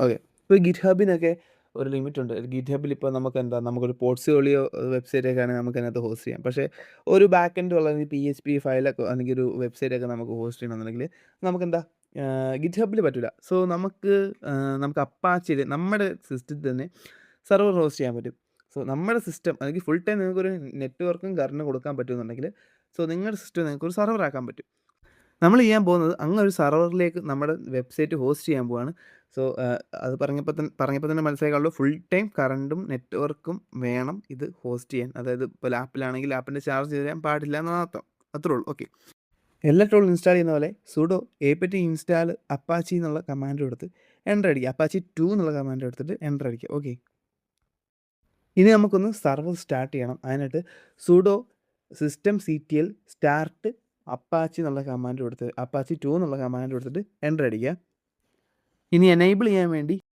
Okay. ഇപ്പോൾ ഗിറ്റ്ഹബിനൊക്കെ ഒരു ലിമിറ്റുണ്ട്. ഗിറ്റ്ഹബിൽ ഇപ്പോൾ നമുക്കൊരു പോർട്ട്ഫോളിയോ വെബ്സൈറ്റൊക്കെ ആണെങ്കിൽ നമുക്കതിനകത്ത് ഹോസ്റ്റ് ചെയ്യാം. പക്ഷേ ഒരു ബാക്ക് എൻഡ് ഉള്ള PHP ഫയലൊക്കെ അല്ലെങ്കിൽ ഒരു വെബ്സൈറ്റൊക്കെ നമുക്ക് ഹോസ്റ്റ് ചെയ്യണമെന്നുണ്ടെങ്കിൽ നമുക്കെന്താ ഗിറ്റ്ഹബിൽ പറ്റില്ല. സോ നമുക്ക് അപ്പാച്ചിയിൽ നമ്മുടെ സിസ്റ്റത്തിൽ തന്നെ സെർവർ ഹോസ്റ്റ് ചെയ്യാൻ പറ്റും. സോ നമ്മുടെ സിസ്റ്റം അല്ലെങ്കിൽ ഫുൾ ടൈം നിങ്ങൾക്കൊരു നെറ്റ്വർക്കും കറണ്ടും കൊടുക്കാൻ പറ്റുമെന്നുണ്ടെങ്കിൽ നിങ്ങളുടെ സിസ്റ്റം നിങ്ങൾക്കൊരു സെർവർ ആക്കാൻ പറ്റും. നമ്മൾ ചെയ്യാൻ പോകുന്നത് ഒരു സെർവറിലേക്ക് നമ്മുടെ വെബ്സൈറ്റ് ഹോസ്റ്റ് ചെയ്യാൻ പോവാണ്. സോ അത് പറഞ്ഞപ്പോൾ തന്നെ മനസ്സിലാക്കാനുള്ളൂ, ഫുൾ ടൈം കറണ്ടും നെറ്റ്വർക്കും വേണം ഇത് ഹോസ്റ്റ് ചെയ്യാൻ. അതായത് ഇപ്പോൾ ലാപ്പിലാണെങ്കിൽ ലാപ്പിൻ്റെ ചാർജ് ചെയ്യാൻ പാടില്ല എന്നാണ് അർത്ഥം. അത്രേ ഉള്ളൂ. ഓക്കെ. എല്ലാ ടൂളും ഇൻസ്റ്റാൾ ചെയ്യുന്ന പോലെ സുഡോ apt ഇൻസ്റ്റാൾ അപ്പാച്ചി എന്നുള്ള കമാൻഡ് കൊടുത്ത് എൻ്റർ അടിക്കുക. അപ്പാച്ചി 2 എന്നുള്ള കമാൻഡ് എടുത്തിട്ട് എൻ്റർ അടിക്കുക. ഓക്കെ. ഇനി നമുക്കൊന്ന് സെർവർ സ്റ്റാർട്ട് ചെയ്യണം. അതിനായിട്ട് സുഡോ systemctl സ്റ്റാർട്ട് അപ്പാച്ചി എന്നുള്ള കമാൻഡ് കൊടുത്ത് അപ്പാച്ചി 2 എന്നുള്ള കമാൻഡ് കൊടുത്തിട്ട് എൻ്റർ അടിക്കുക. ഇനി എനേബിൾ ചെയ്യാൻ വേണ്ടി